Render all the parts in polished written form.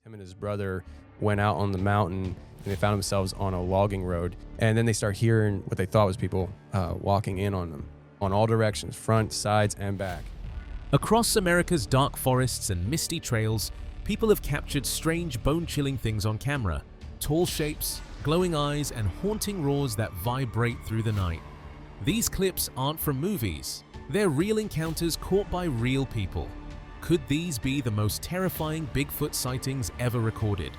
Him and his brother went out on the mountain and they found themselves on a logging road. And then they start hearing what they thought was people walking in on them on all directions, front, sides, and back. Across America's dark forests and misty trails, people have captured strange, bone-chilling things on camera. Tall shapes, glowing eyes, and haunting roars that vibrate through the night. These clips aren't from movies. They're real encounters caught by real people. Could these be the most terrifying Bigfoot sightings ever recorded?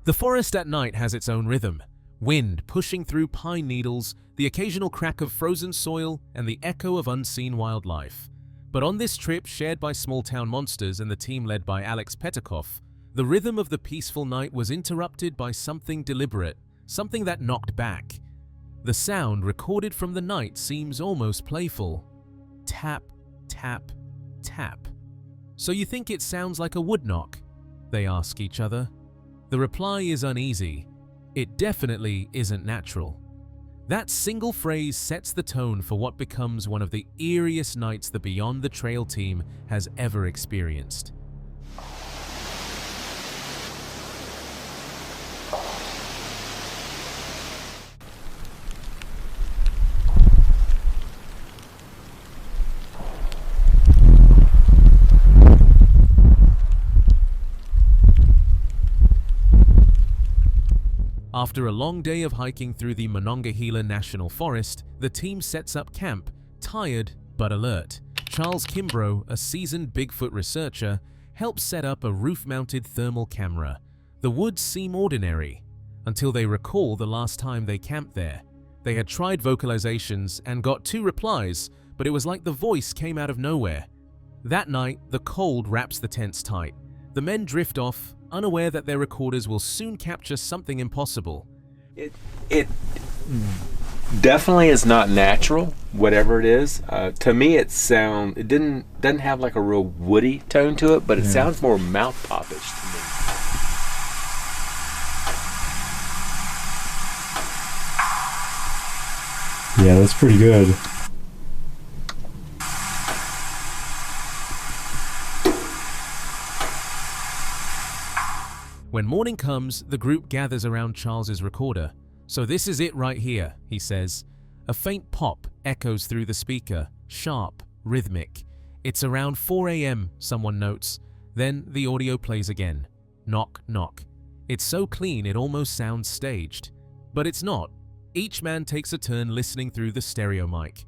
The forest at night has its own rhythm. Wind pushing through pine needles, the occasional crack of frozen soil, and the echo of unseen wildlife. But on this trip shared by Small Town Monsters and the team led by Alex Petikoff, the rhythm of the peaceful night was interrupted by something deliberate, something that knocked back. The sound recorded from the night seems almost playful. Tap, tap, tap. So you think it sounds like a wood knock? They ask each other. The reply is uneasy. It definitely isn't natural. That single phrase sets the tone for what becomes one of the eeriest nights the Beyond the Trail team has ever experienced. After a long day of hiking through the Monongahela National Forest, the team sets up camp, tired but alert. Charles Kimbrough, a seasoned Bigfoot researcher, helps set up a roof-mounted thermal camera. The woods seem ordinary, until they recall the last time they camped there. They had tried vocalizations and got 2 replies, but it was like the voice came out of nowhere. That night, the cold wraps the tents tight. The men drift off, unaware that their recorders will soon capture something impossible. It definitely is not natural, whatever it is. To me, it doesn't have like a real woody tone to it, but it sounds more mouth popish to me. Yeah, that's pretty good. When morning comes, the group gathers around Charles's recorder. "So this is it right here," he says. A faint pop echoes through the speaker, sharp, rhythmic. "It's around 4 a.m., someone notes. Then the audio plays again. Knock, knock. It's so clean it almost sounds staged. But it's not. Each man takes a turn listening through the stereo mic.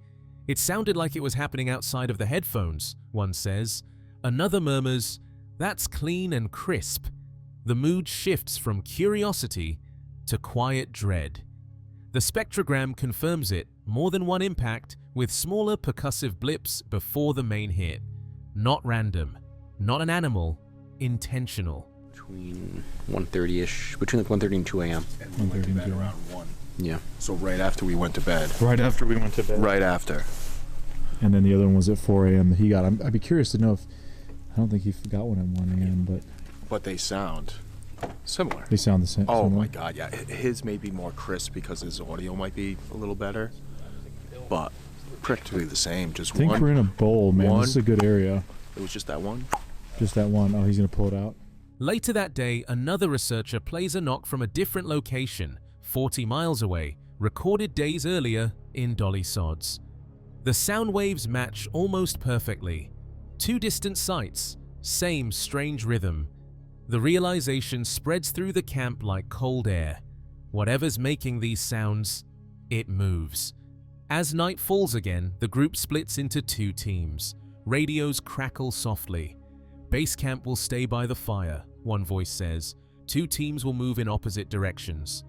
"It sounded like it was happening outside of the headphones," one says. Another murmurs, "That's clean and crisp." The mood shifts from curiosity to quiet dread. The spectrogram confirms it, more than one impact, with smaller percussive blips before the main hit. Not random, not an animal, intentional. Between 1:30-ish, between like 1:30 and 2 a.m. And we went to bed around 1. Yeah. So right after we went to bed. Right after we went to bed. Right after. And then the other one was at 4 a.m. that he got. I'd be curious to know if, I don't think he got one at 1 a.m., But they sound similar. they sound the same. Oh similar. my god, yeah. His may be more crisp because his audio might be a little better. But practically the same. Just I think one. we're in a bowl, man. This is a good area. It was just that one. Just that one. Oh, he's going to pull it out. Later that day, another researcher plays a knock from a different location, 40 miles away, recorded days earlier in Dolly Sods. The sound waves match almost perfectly. 2 distant sites, same strange rhythm. The realization spreads through the camp like cold air. Whatever's making these sounds, it moves. As night falls again, the group splits into 2 teams. Radios crackle softly. "Base camp will stay by the fire," one voice says. 2 teams will move in opposite directions.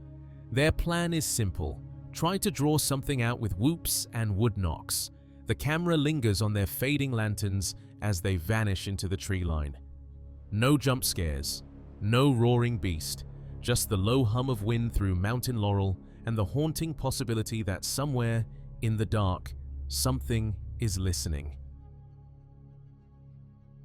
Their plan is simple. Try to draw something out with whoops and wood knocks. The camera lingers on their fading lanterns as they vanish into the tree line. No jump scares, no roaring beast, just the low hum of wind through mountain laurel and the haunting possibility that somewhere, in the dark, something is listening.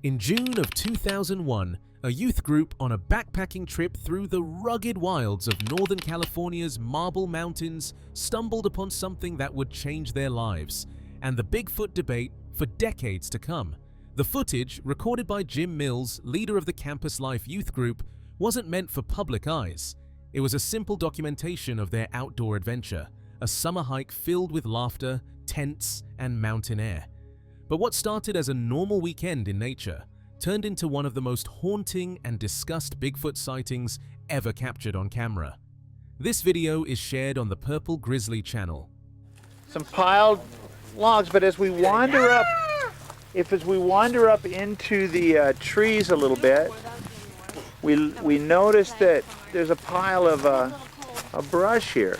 In June of 2001, a youth group on a backpacking trip through the rugged wilds of Northern California's Marble Mountains stumbled upon something that would change their lives and the Bigfoot debate for decades to come. The footage, recorded by Jim Mills, leader of the Campus Life youth group, wasn't meant for public eyes. It was a simple documentation of their outdoor adventure, a summer hike filled with laughter, tents, and mountain air. But what started as a normal weekend in nature turned into one of the most haunting and discussed Bigfoot sightings ever captured on camera. This video is shared on the Purple Grizzly channel. Some piled logs, but as we wander up, as we wander up into the trees a little bit, we notice that there's a pile of a brush here.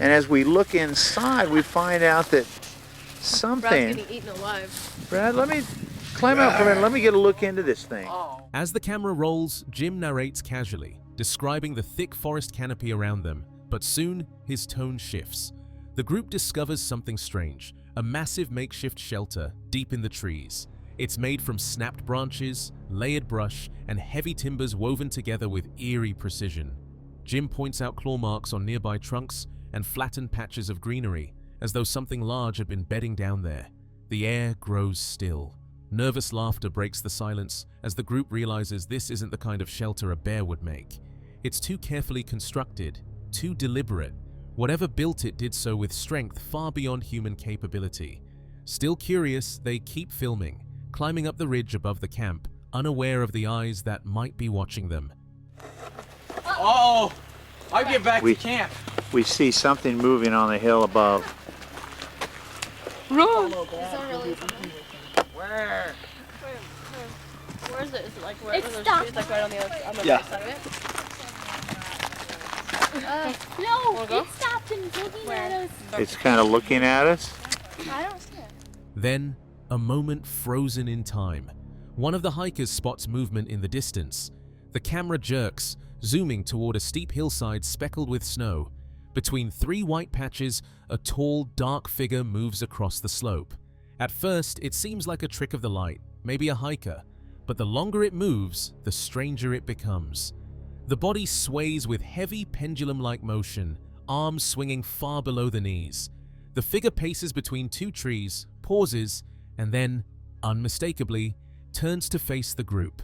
And as we look inside, we find out that something... Brad's getting eaten alive. Brad, let me climb out for a minute. Let me get a look into this thing. As the camera rolls, Jim narrates casually, describing the thick forest canopy around them, but soon his tone shifts. The group discovers something strange, a massive makeshift shelter deep in the trees. It's made from snapped branches, layered brush, and heavy timbers woven together with eerie precision. Jim points out claw marks on nearby trunks and flattened patches of greenery, as though something large had been bedding down there. The air grows still. Nervous laughter breaks the silence as the group realizes this isn't the kind of shelter a bear would make. It's too carefully constructed, too deliberate. Whatever built it did so with strength far beyond human capability. Still curious, they keep filming, climbing up the ridge above the camp, unaware of the eyes that might be watching them. Oh, I'll get back to camp. We see something moving on the hill above. Run! Where? Where is it? Is it like where It are those stopped. trees? Like right on the other right Yeah. side of it? No, Wanna go? it stopped and looking at us. It's kind of looking at us. I don't see it. Then, a moment frozen in time. One of the hikers spots movement in the distance. The camera jerks, zooming toward a steep hillside speckled with snow. Between three white patches, a tall, dark figure moves across the slope. At first, it seems like a trick of the light, maybe a hiker, but the longer it moves, the stranger it becomes. The body sways with heavy pendulum-like motion, arms swinging far below the knees. The figure paces between two trees, pauses, and then, unmistakably, turns to face the group.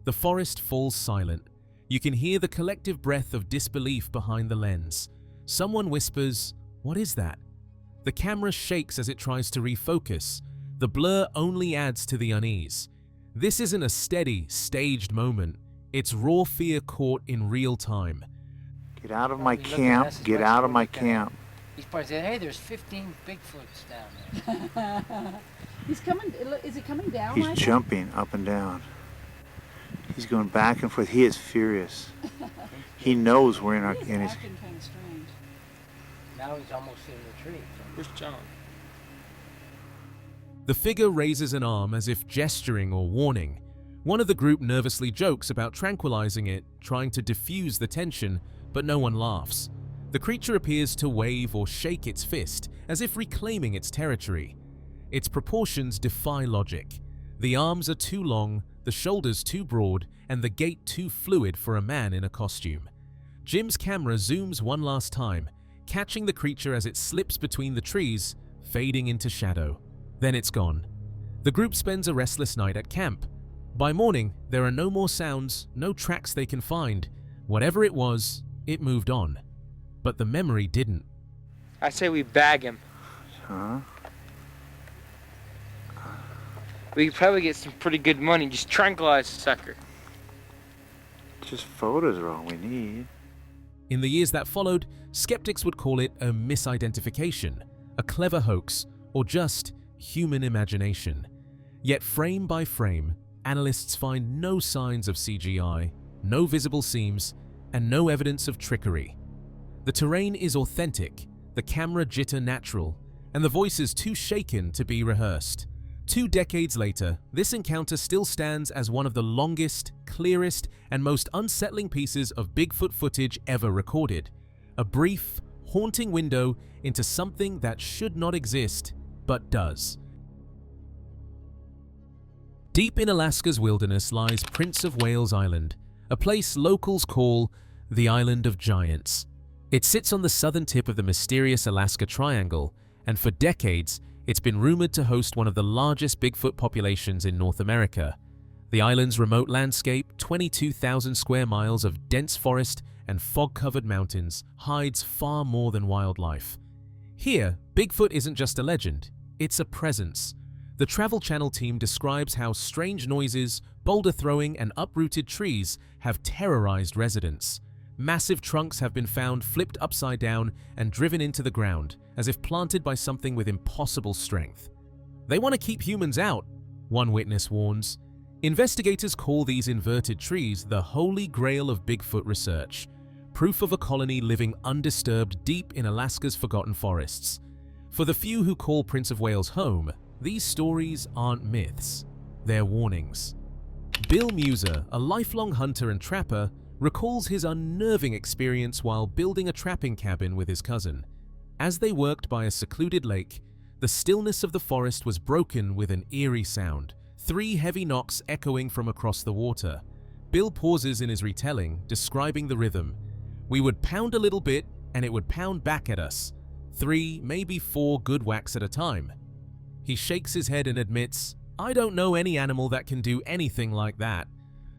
The forest falls silent. You can hear the collective breath of disbelief behind the lens. Someone whispers, "What is that?" The camera shakes as it tries to refocus. The blur only adds to the unease. This isn't a steady, staged moment. It's raw fear caught in real time. Get out of my camp. Get out of my camp. He's probably saying, hey, there's 15 Bigfoots down there. He's coming. Is he coming down? He's like jumping up and down. He's going back and forth. He is furious. He knows we're in our. He's In his, acting kind of strange. Now he's almost in the tree. Where's John? The figure raises an arm as if gesturing or warning. One of the group nervously jokes about tranquilizing it, trying to diffuse the tension, but no one laughs. The creature appears to wave or shake its fist, as if reclaiming its territory. Its proportions defy logic. The arms are too long, the shoulders too broad, and the gait too fluid for a man in a costume. Jim's camera zooms one last time, catching the creature as it slips between the trees, fading into shadow. Then it's gone. The group spends a restless night at camp. By morning, there are no more sounds, no tracks they can find. Whatever it was, it moved on. But the memory didn't. I say we bag him. huh? We could probably get some pretty good money. Just tranquilize the sucker. Just photos are all we need. In the years that followed, skeptics would call it a misidentification, a clever hoax, or just human imagination. Yet frame by frame, analysts find no signs of CGI, no visible seams, and no evidence of trickery. The terrain is authentic, the camera jitter natural, and the voices too shaken to be rehearsed. 2 decades later, this encounter still stands as one of the longest, clearest, and most unsettling pieces of Bigfoot footage ever recorded. A brief, haunting window into something that should not exist, but does. Deep in Alaska's wilderness lies Prince of Wales Island, a place locals call the Island of Giants. It sits on the southern tip of the mysterious Alaska Triangle, and for decades, It's been rumored to host one of the largest Bigfoot populations in North America. The island's remote landscape, 22,000 square miles of dense forest and fog-covered mountains, hides far more than wildlife. Here, Bigfoot isn't just a legend, it's a presence. The Travel Channel team describes how strange noises, boulder throwing, and uprooted trees have terrorized residents. Massive trunks have been found flipped upside down and driven into the ground, as if planted by something with impossible strength. They want to keep humans out, one witness warns. Investigators call these inverted trees the holy grail of Bigfoot research, proof of a colony living undisturbed deep in Alaska's forgotten forests. For the few who call Prince of Wales home, these stories aren't myths, they're warnings. Bill Muser, a lifelong hunter and trapper, recalls his unnerving experience while building a trapping cabin with his cousin. As they worked by a secluded lake, the stillness of the forest was broken with an eerie sound, 3 heavy knocks echoing from across the water. Bill pauses in his retelling, describing the rhythm. We would pound a little bit, and it would pound back at us. 3, maybe 4 good whacks at a time. He shakes his head and admits, I don't know any animal that can do anything like that.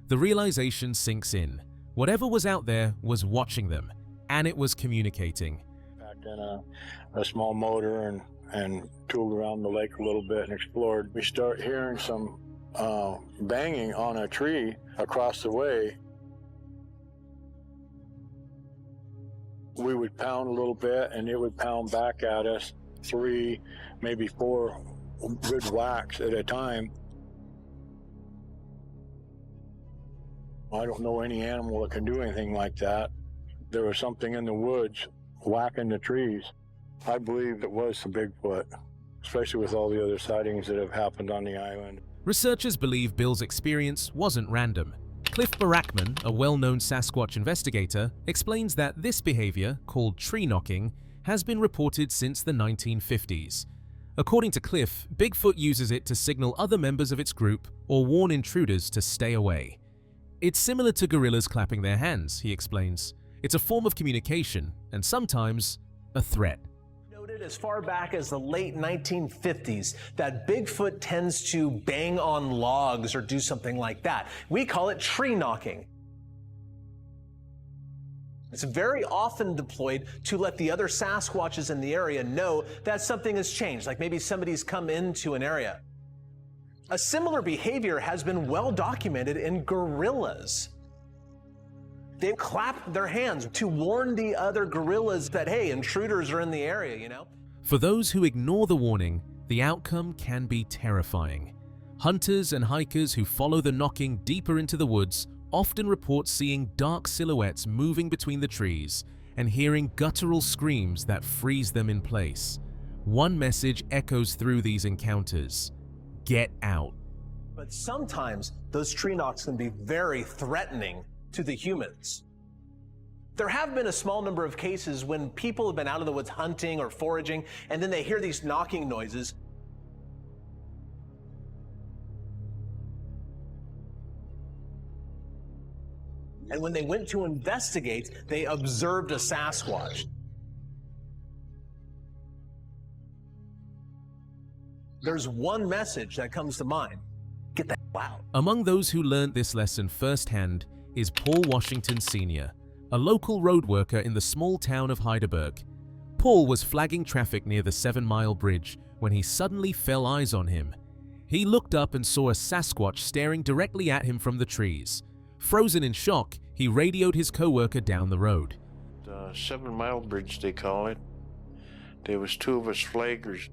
The realization sinks in. Whatever was out there was watching them, and it was communicating. Packed in a small motor and tooled around the lake a little bit and explored. We start hearing some banging on a tree across the way. We would pound a little bit and it would pound back at us, 3, maybe 4 good whacks at a time. I don't know any animal that can do anything like that. There was something in the woods whacking the trees. I believe it was some Bigfoot, especially with all the other sightings that have happened on the island. Researchers believe Bill's experience wasn't random. Cliff Barackman, a well-known Sasquatch investigator, explains that this behavior, called tree knocking, has been reported since the 1950s. According to Cliff, Bigfoot uses it to signal other members of its group or warn intruders to stay away. It's similar to gorillas clapping their hands, he explains. It's a form of communication, and sometimes a threat. Noted as far back as the late 1950s that Bigfoot tends to bang on logs or do something like that. We call it tree knocking. It's very often deployed to let the other Sasquatches in the area know that something has changed, like maybe somebody's come into an area. A similar behavior has been well documented in gorillas. They clap their hands to warn the other gorillas that, hey, intruders are in the area, you know? For those who ignore the warning, the outcome can be terrifying. Hunters and hikers who follow the knocking deeper into the woods often report seeing dark silhouettes moving between the trees and hearing guttural screams that freeze them in place. One message echoes through these encounters: get out. But sometimes those tree knocks can be very threatening to the humans. There have been a small number of cases when people have been out of the woods hunting or foraging, and then they hear these knocking noises. And when they went to investigate, they observed a Sasquatch. There's one message that comes to mind: get the hell out. Among those who learned this lesson firsthand is Paul Washington Sr., a local road worker in the small town of Heidelberg. Paul was flagging traffic near the 7-mile bridge when he suddenly fell eyes on him. He looked up and saw a Sasquatch staring directly at him from the trees. Frozen in shock, he radioed his co-worker down the road. The 7-mile bridge, they call it. There was 2 of us flaggers.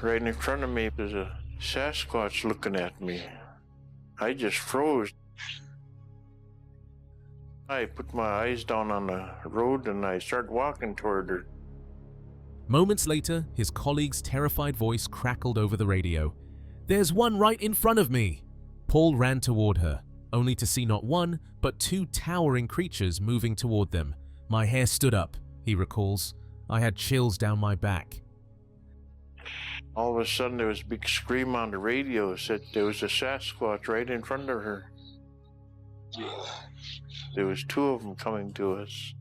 Right in front of me, there's a Sasquatch looking at me. I just froze. I put my eyes down on the road and I started walking toward her. Moments later, his colleague's terrified voice crackled over the radio. "There's one right in front of me!" Paul ran toward her, only to see not one, but 2 towering creatures moving toward them. "My hair stood up," he recalls. "I had chills down my back." All of a sudden there was a big scream on the radio. It said there was a Sasquatch right in front of her. There was 2 of them coming to us.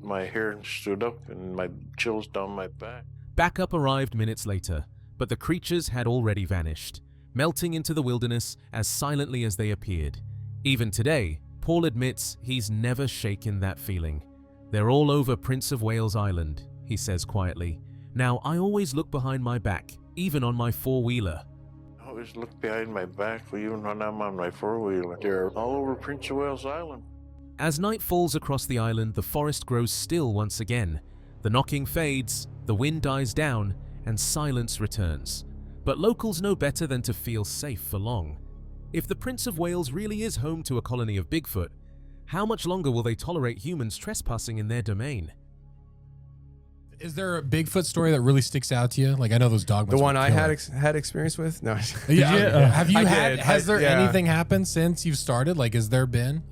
my hair stood up and my chills down my back. Backup arrived minutes later, but the creatures had already vanished, melting into the wilderness as silently as they appeared. Even today, Paul admits he's never shaken that feeling. "They're all over Prince of Wales Island," he says quietly. "Now, I always look behind my back, even on my four-wheeler." I always look behind my back, even when I'm on my four-wheeler. They're all over Prince of Wales Island. As night falls across the island, the forest grows still once again. The knocking fades, the wind dies down, and silence returns. But locals know better than to feel safe for long. If the Prince of Wales really is home to a colony of Bigfoot, how much longer will they tolerate humans trespassing in their domain? Is there a Bigfoot story that really sticks out to you? Like, I know those dogmas. The one I had experience with? No. Have you I had? did. Has there anything happened since you've started? Like, has there been?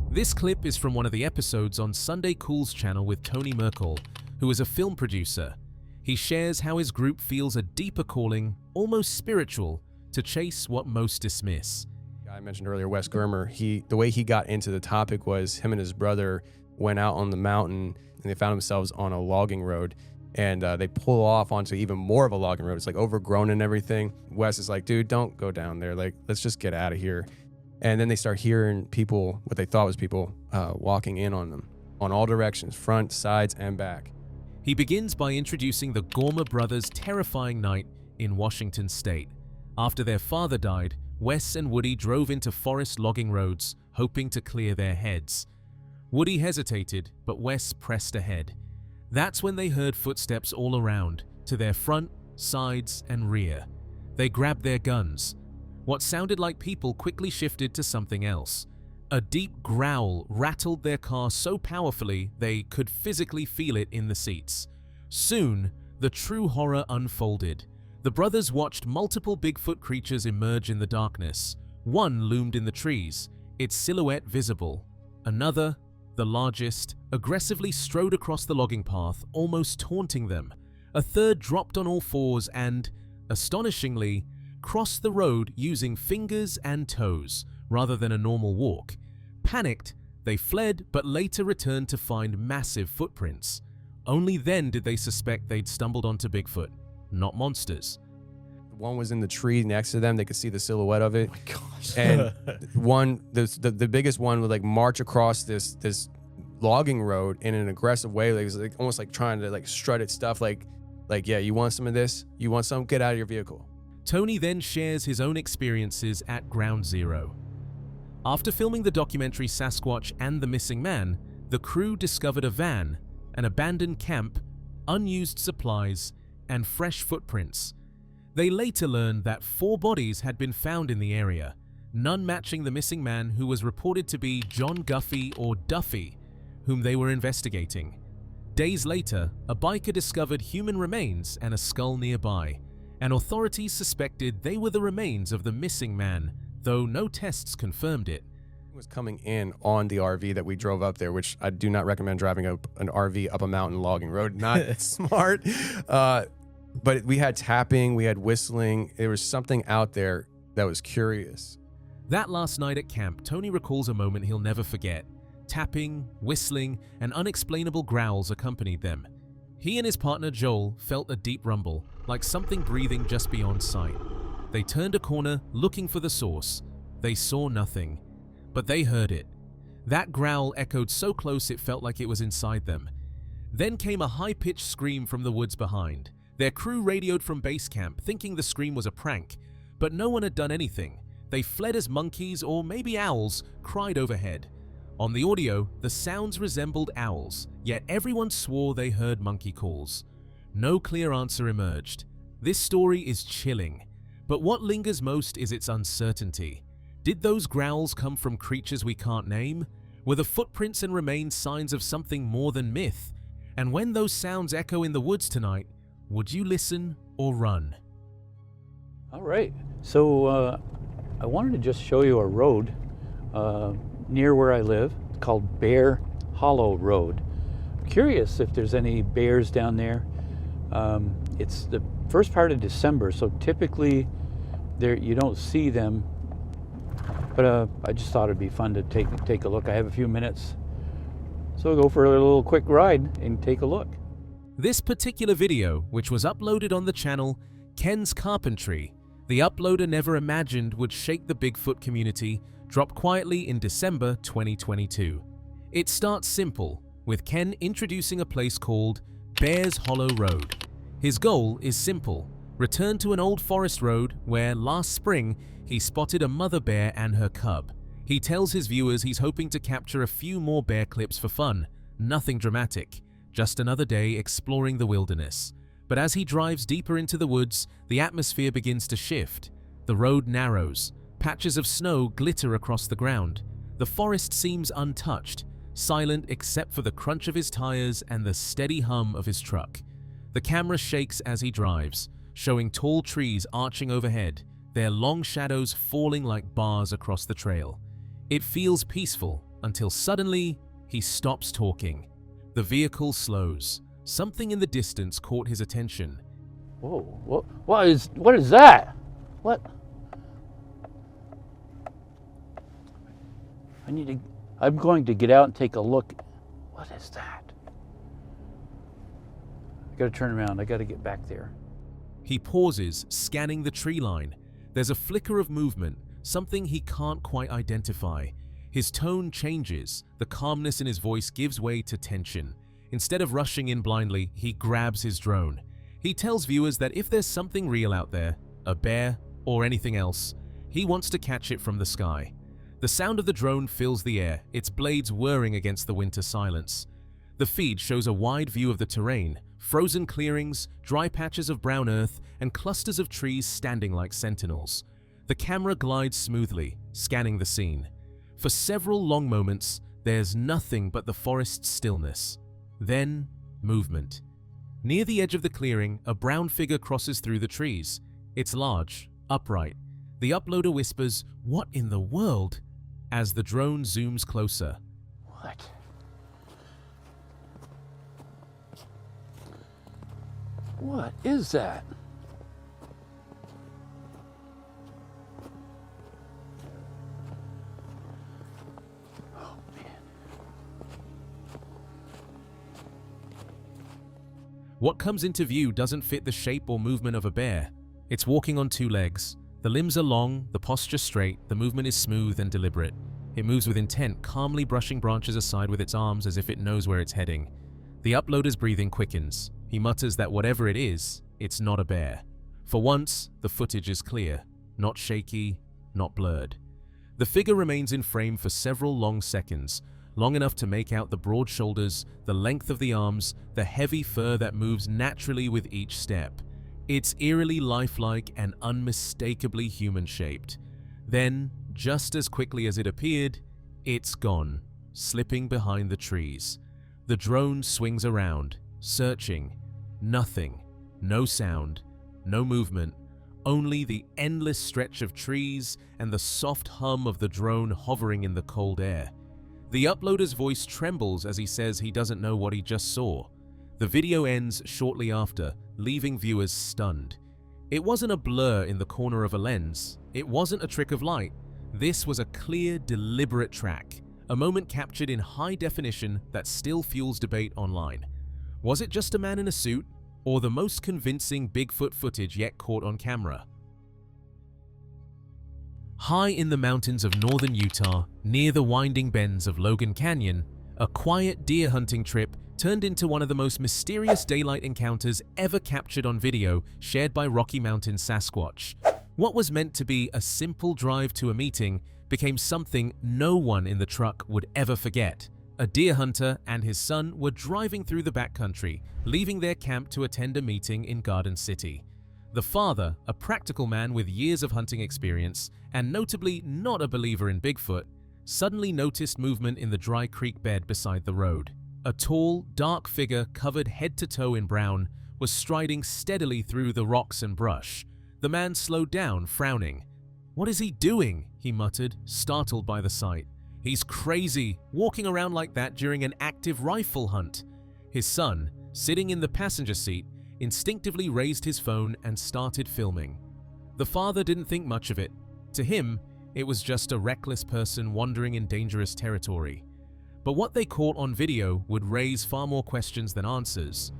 This clip is from one of the episodes on Sunday Cool's channel with Tony Merkel, who is a film producer. He shares how his group feels a deeper calling, almost spiritual, to chase what most dismiss. I mentioned earlier, Wes Germer, the way he got into the topic was him and his brother went out on the mountain and they found themselves on a logging road, and they pull off onto even more of a logging road. It's like overgrown and everything. Wes is like, "Dude, don't go down there. Like, let's just get out of here." And then they start hearing people, what they thought was people, walking in on them on all directions, front, sides, and back. He begins by introducing the Gormer brothers' terrifying night in Washington state. After their father died, Wes and Woody drove into forest logging roads, hoping to clear their heads. Woody hesitated, but Wes pressed ahead. That's when they heard footsteps all around, to their front, sides, and rear. They grabbed their guns. What sounded like people quickly shifted to something else. A deep growl rattled their car so powerfully they could physically feel it in the seats. Soon, the true horror unfolded. The brothers watched multiple Bigfoot creatures emerge in the darkness. One loomed in the trees, its silhouette visible. Another, the largest, aggressively strode across the logging path, almost taunting them. A third dropped on all fours and, astonishingly, crossed the road using fingers and toes, rather than a normal walk. Panicked, they fled but later returned to find massive footprints. Only then did they suspect they'd stumbled onto Bigfoot, not monsters. One was in the tree next to them. They could see the silhouette of it. Oh my gosh. And the biggest one would like march across this logging road in an aggressive way. Like, it was like almost like trying to like strut its stuff. Like, yeah, you want some of this? You want some? Get out of your vehicle. Tony then shares his own experiences at Ground Zero. After filming the documentary Sasquatch and the Missing Man, the crew discovered a van, an abandoned camp, unused supplies, and fresh footprints. They later learned that 4 bodies had been found in the area, none matching the missing man, who was reported to be John Guffey or Duffy, whom they were investigating. Days later, a biker discovered human remains and a skull nearby, and authorities suspected they were the remains of the missing man, though no tests confirmed it. It was coming in on the RV that we drove up there, which I do not recommend driving up an RV up a mountain logging road. Not smart. But we had tapping, we had whistling. There was something out there that was curious. That last night at camp, Tony recalls a moment he'll never forget. Tapping, whistling, and unexplainable growls accompanied them. He and his partner Joel felt a deep rumble, like something breathing just beyond sight. They turned a corner, looking for the source. They saw nothing, but they heard it. That growl echoed so close it felt like it was inside them. Then came a high-pitched scream from the woods behind. Their crew radioed from base camp, thinking the scream was a prank, but no one had done anything. They fled as monkeys, or maybe owls, cried overhead. On the audio, the sounds resembled owls, yet everyone swore they heard monkey calls. No clear answer emerged. This story is chilling, but what lingers most is its uncertainty. Did those growls come from creatures we can't name? Were the footprints and remains signs of something more than myth? And when those sounds echo in the woods tonight, would you listen or run? All right, so I wanted to just show you a road near where I live. It's called Bear Hollow Road. I'm curious if there's any bears down there. It's the first part of December, so typically you don't see them, but I just thought it'd be fun to take a look. I have a few minutes So go for a little quick ride and take a look. This particular video, which was uploaded on the channel Ken's Carpentry, the uploader never imagined would shake the Bigfoot community, dropped quietly in December 2022. It starts simple, with Ken introducing a place called Bears Hollow Road. His goal is simple: return to an old forest road where last spring he spotted a mother bear and her cub. He tells his viewers he's hoping to capture a few more bear clips for fun, nothing dramatic, just another day exploring the wilderness. But as he drives deeper into the woods, the atmosphere begins to shift. The road narrows, patches of snow glitter across the ground. The forest seems untouched, silent except for the crunch of his tires and the steady hum of his truck. The camera shakes as he drives, showing tall trees arching overhead, their long shadows falling like bars across the trail. It feels peaceful until suddenly he stops talking. The vehicle slows. Something in the distance caught his attention. Whoa, what is that? What? I'm going to get out and take a look. What is that? I gotta turn around, I gotta get back there. He pauses, scanning the tree line. There's a flicker of movement, something he can't quite identify. His tone changes, the calmness in his voice gives way to tension. Instead of rushing in blindly, he grabs his drone. He tells viewers that if there's something real out there, a bear or anything else, he wants to catch it from the sky. The sound of the drone fills the air, its blades whirring against the winter silence. The feed shows a wide view of the terrain, frozen clearings, dry patches of brown earth, and clusters of trees standing like sentinels. The camera glides smoothly, scanning the scene. For several long moments, there's nothing but the forest's stillness. Then, movement. Near the edge of the clearing, a brown figure crosses through the trees. It's large, upright. The uploader whispers, "What in the world?" as the drone zooms closer. What? What is that? What comes into view doesn't fit the shape or movement of a bear. It's walking on two legs. The limbs are long, the posture straight, the movement is smooth and deliberate. It moves with intent, calmly brushing branches aside with its arms as if it knows where it's heading. The uploader's breathing quickens. He mutters that whatever it is, it's not a bear. For once, the footage is clear, not shaky, not blurred. The figure remains in frame for several long seconds, long enough to make out the broad shoulders, the length of the arms, the heavy fur that moves naturally with each step. It's eerily lifelike and unmistakably human-shaped. Then, just as quickly as it appeared, it's gone, slipping behind the trees. The drone swings around, searching. Nothing. No sound. No movement. Only the endless stretch of trees and the soft hum of the drone hovering in the cold air. The uploader's voice trembles as he says he doesn't know what he just saw. The video ends shortly after, leaving viewers stunned. It wasn't a blur in the corner of a lens. It wasn't a trick of light. This was a clear, deliberate track, a moment captured in high definition that still fuels debate online. Was it just a man in a suit, or the most convincing Bigfoot footage yet caught on camera? High in the mountains of northern Utah, near the winding bends of Logan Canyon, a quiet deer hunting trip turned into one of the most mysterious daylight encounters ever captured on video, shared by Rocky Mountain Sasquatch. What was meant to be a simple drive to a meeting became something no one in the truck would ever forget. A deer hunter and his son were driving through the backcountry, leaving their camp to attend a meeting in Garden City. The father, a practical man with years of hunting experience and notably not a believer in Bigfoot, suddenly noticed movement in the dry creek bed beside the road. A tall, dark figure covered head to toe in brown was striding steadily through the rocks and brush. The man slowed down, frowning. "What is he doing?" he muttered, startled by the sight. "He's crazy, walking around like that during an active rifle hunt." His son, sitting in the passenger seat, instinctively raised his phone and started filming. The father didn't think much of it. To him, it was just a reckless person wandering in dangerous territory. But what they caught on video would raise far more questions than answers.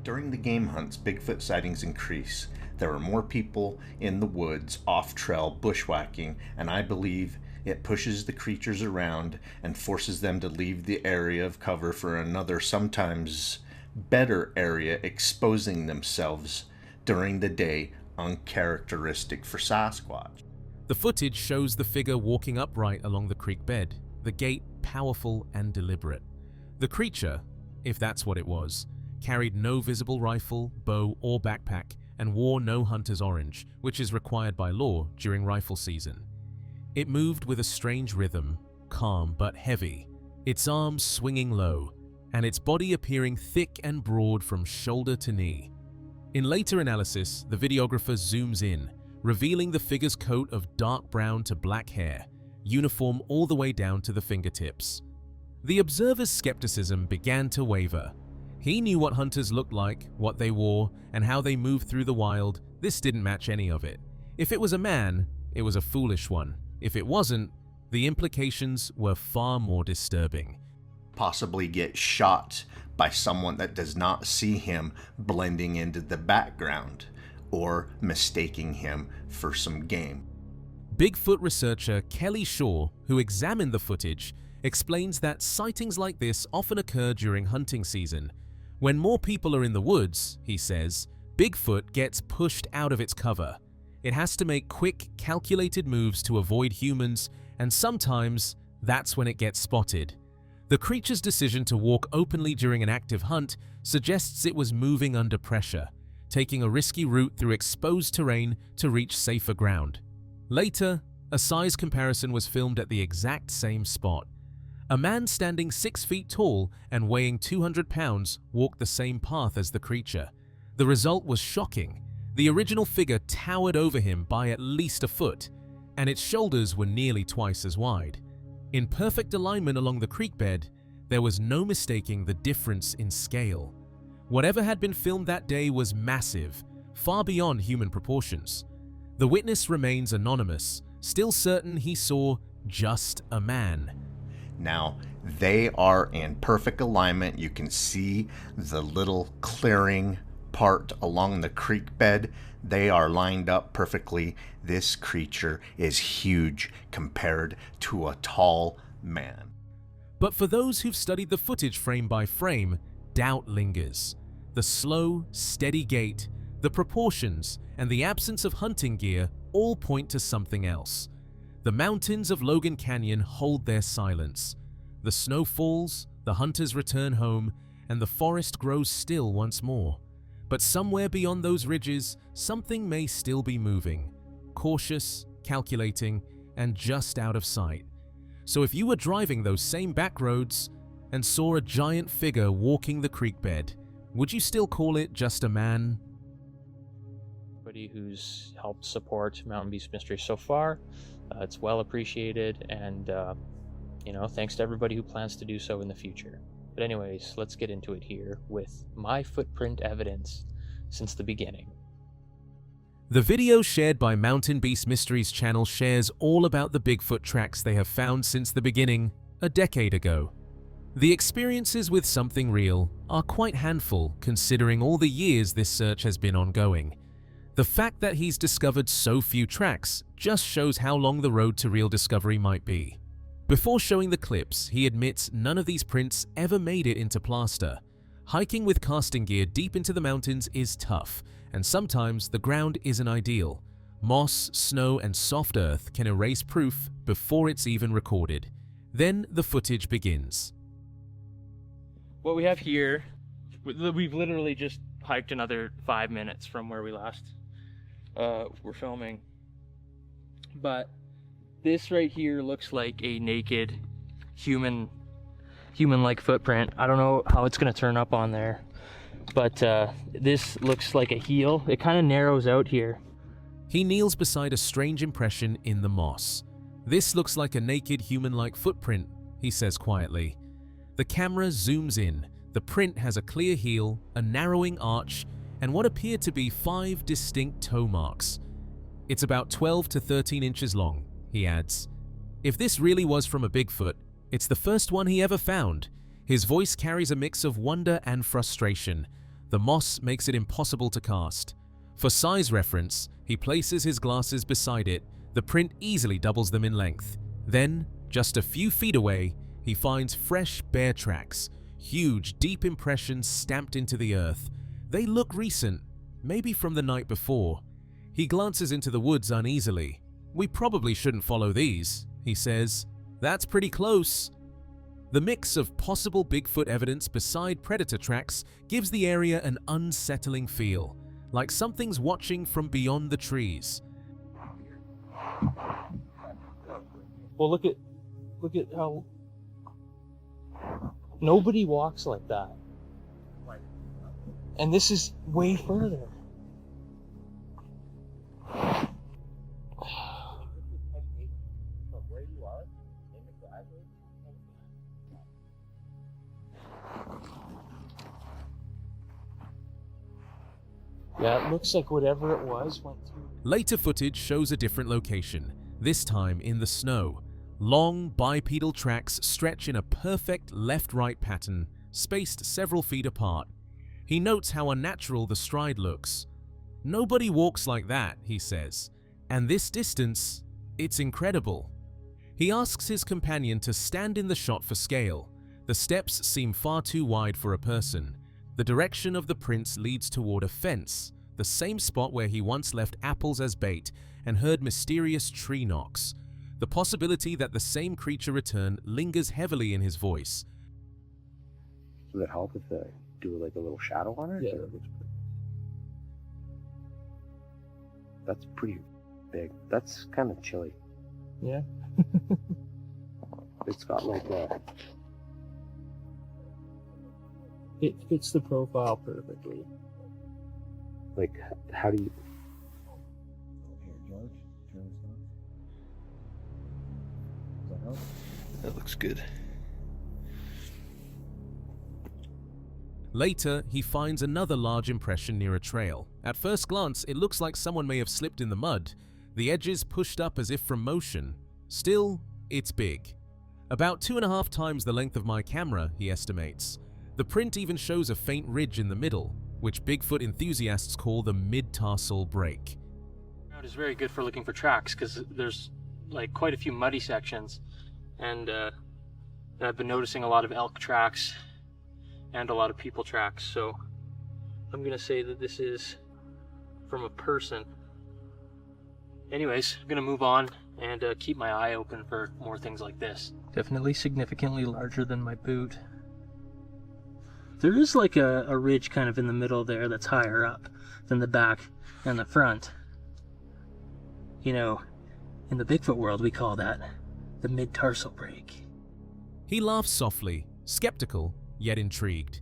During the game hunts, Bigfoot sightings increase. There are more people in the woods, off-trail, bushwhacking, and I believe it pushes the creatures around and forces them to leave the area of cover for another, sometimes better area, exposing themselves during the day, uncharacteristic for Sasquatch. The footage shows the figure walking upright along the creek bed, the gait powerful and deliberate. The creature, if that's what it was, carried no visible rifle, bow, or backpack, and wore no hunter's orange, which is required by law during rifle season. It moved with a strange rhythm, calm but heavy, its arms swinging low, and its body appearing thick and broad from shoulder to knee. In later analysis, the videographer zooms in, revealing the figure's coat of dark brown to black hair, uniform all the way down to the fingertips. The observer's skepticism began to waver. He knew what hunters looked like, what they wore, and how they moved through the wild. This didn't match any of it. If it was a man, it was a foolish one. If it wasn't, the implications were far more disturbing. Possibly get shot by someone that does not see him blending into the background, or mistaking him for some game. Bigfoot researcher Kelly Shaw, who examined the footage, explains that sightings like this often occur during hunting season. When more people are in the woods, he says, Bigfoot gets pushed out of its cover. It has to make quick, calculated moves to avoid humans, and sometimes that's when it gets spotted. The creature's decision to walk openly during an active hunt suggests it was moving under pressure, taking a risky route through exposed terrain to reach safer ground. Later, a size comparison was filmed at the exact same spot. A man standing 6 feet tall and weighing 200 pounds walked the same path as the creature. The result was shocking. The original figure towered over him by at least a foot, and its shoulders were nearly twice as wide. In perfect alignment along the creek bed, there was no mistaking the difference in scale. Whatever had been filmed that day was massive, far beyond human proportions. The witness remains anonymous, still certain he saw just a man. Now, they are in perfect alignment. You can see the little clearing part along the creek bed. They are lined up perfectly. This creature is huge compared to a tall man. But for those who've studied the footage frame by frame, doubt lingers. The slow, steady gait, the proportions, and the absence of hunting gear all point to something else. The mountains of Logan Canyon hold their silence. The snow falls, the hunters return home, and the forest grows still once more. But somewhere beyond those ridges, something may still be moving, cautious, calculating, and just out of sight. So if you were driving those same back roads and saw a giant figure walking the creek bed, would you still call it just a man? Everybody who's helped support Mountain Beast Mysteries so far, it's well appreciated, and thanks to everybody who plans to do so in the future. But anyways, let's get into it here with my footprint evidence since the beginning. The video shared by Mountain Beast Mysteries channel shares all about the Bigfoot tracks they have found since the beginning, a decade ago. The experiences with something real are quite handful considering all the years this search has been ongoing. The fact that he's discovered so few tracks just shows how long the road to real discovery might be. Before showing the clips, he admits none of these prints ever made it into plaster. Hiking with casting gear deep into the mountains is tough, and sometimes the ground isn't ideal. Moss, snow, and soft earth can erase proof before it's even recorded. Then the footage begins. What we have here, we've literally just hiked another 5 minutes from where we last were filming. But this right here looks like a naked human-like footprint. I don't know how it's gonna turn up on there, but this looks like a heel. It kind of narrows out here. He kneels beside a strange impression in the moss. This looks like a naked human-like footprint, he says quietly. The camera zooms in. The print has a clear heel, a narrowing arch, and what appear to be 5 distinct toe marks. It's about 12 to 13 inches long, he adds. If this really was from a Bigfoot, It's the first one he ever found. His voice carries a mix of wonder and frustration. The moss makes it impossible to cast. For size reference, he places his glasses beside it. The print easily doubles them in length. Then, just a few feet away, he finds fresh bear tracks, huge, deep impressions stamped into the earth. They look recent, maybe from the night before. He glances into the woods uneasily. "We probably shouldn't follow these," he says. "That's pretty close." The mix of possible Bigfoot evidence beside predator tracks gives the area an unsettling feel, like something's watching from beyond the trees. Well, look at how nobody walks like that. And this is way further. Yeah, it looks like whatever it was went through. Later footage shows a different location, this time in the snow. Long bipedal tracks stretch in a perfect left-right pattern, spaced several feet apart. He notes how unnatural the stride looks. "Nobody walks like that," he says, "and this distance, it's incredible." He asks his companion to stand in the shot for scale. The steps seem far too wide for a person. The direction of the prints leads toward a fence, the same spot where he once left apples as bait and heard mysterious tree knocks. The possibility that the same creature returned lingers heavily in his voice. Would it help if I do like a little shadow on it? Yeah. That's pretty big. That's kind of chilly. Yeah. It's got like a... It fits the profile perfectly. Like, how do you... That looks good. Later, he finds another large impression near a trail. At first glance, it looks like someone may have slipped in the mud, the edges pushed up as if from motion. Still, it's big. About 2.5 times the length of my camera, he estimates. The print even shows a faint ridge in the middle, which Bigfoot enthusiasts call the mid-tarsal break. It is very good for looking for tracks because there's like quite a few muddy sections, and I've been noticing a lot of elk tracks and a lot of people tracks, so I'm gonna say that this is from a person. Anyways, I'm gonna move on and keep my eye open for more things like this. Definitely significantly larger than my boot. There is like a ridge kind of in the middle there that's higher up than the back and the front. You know, in the Bigfoot world we call that the mid-tarsal break. He laughs softly, skeptical, yet intrigued.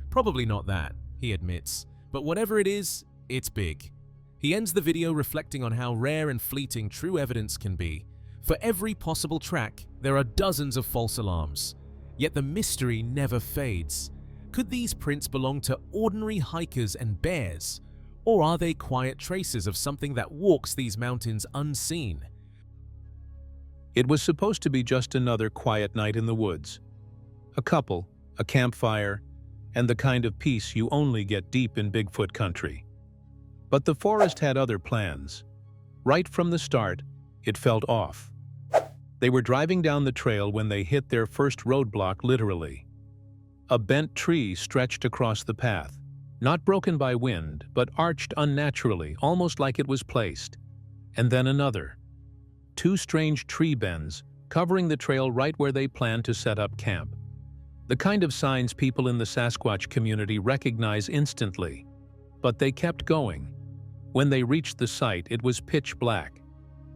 Probably not that, he admits, but whatever it is, it's big. He ends the video reflecting on how rare and fleeting true evidence can be. For every possible track, there are dozens of false alarms. Yet the mystery never fades. Could these prints belong to ordinary hikers and bears? Or are they quiet traces of something that walks these mountains unseen? It was supposed to be just another quiet night in the woods. A couple, a campfire, and the kind of peace you only get deep in Bigfoot country. But the forest had other plans. Right from the start, it felt off. They were driving down the trail when they hit their first roadblock, literally. A bent tree stretched across the path, not broken by wind, but arched unnaturally, almost like it was placed. And then another. 2 strange tree bends, covering the trail right where they planned to set up camp. The kind of signs people in the Sasquatch community recognize instantly. But they kept going. When they reached the site, it was pitch black.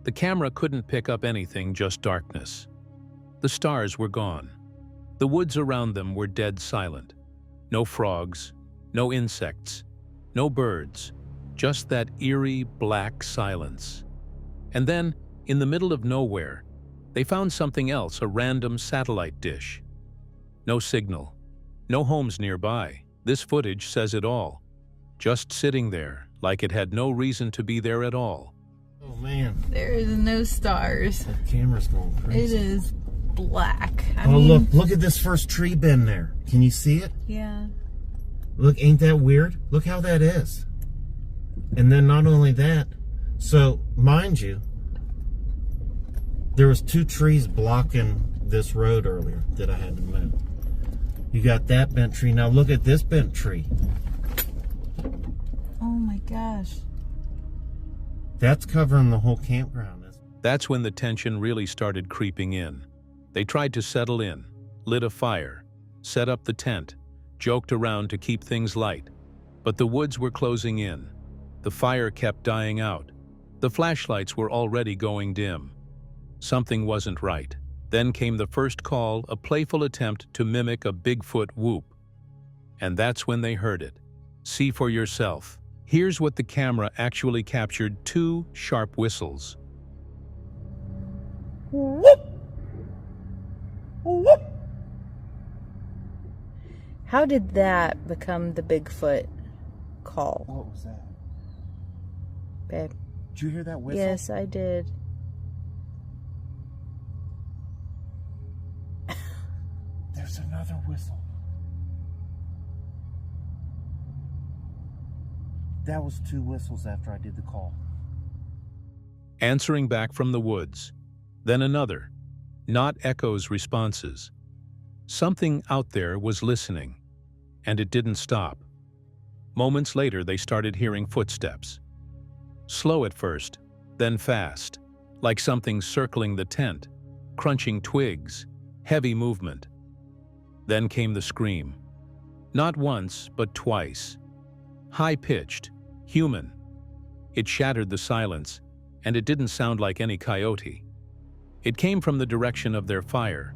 The camera couldn't pick up anything, just darkness. The stars were gone. The woods around them were dead silent. No frogs, no insects, no birds, just that eerie black silence. And then, in the middle of nowhere, they found something else, a random satellite dish. No signal, no homes nearby. This footage says it all. Just sitting there, like it had no reason to be there at all. Oh man. There is no stars. That camera's going crazy. It is black. I Oh, mean, look at this first tree bend there. Can you see it? Yeah. Look, ain't that weird? Look how that is. And then not only that, so mind you, there was 2 trees blocking this road earlier that I had to move. You got that bent tree. Now look at this bent tree. Oh my gosh. That's covering the whole campground. That's when the tension really started creeping in. They tried to settle in, lit a fire, set up the tent, joked around to keep things light. But the woods were closing in. The fire kept dying out. The flashlights were already going dim. Something wasn't right. Then came the first call, a playful attempt to mimic a Bigfoot whoop. And that's when they heard it. See for yourself. Here's what the camera actually captured: 2 sharp whistles. Whoop! Whoop! How did that become the Bigfoot call? What was that? Babe. Did you hear that whistle? Yes, I did. There's another whistle. That was 2 whistles after I did the call. Answering back from the woods. Then another. Not echoes, responses. Something out there was listening, and it didn't stop. Moments later, they started hearing footsteps. Slow at first, then fast, like something circling the tent, crunching twigs, heavy movement. Then came the scream. Not once, but twice. High-pitched, human. It shattered the silence, and it didn't sound like any coyote. It came from the direction of their fire.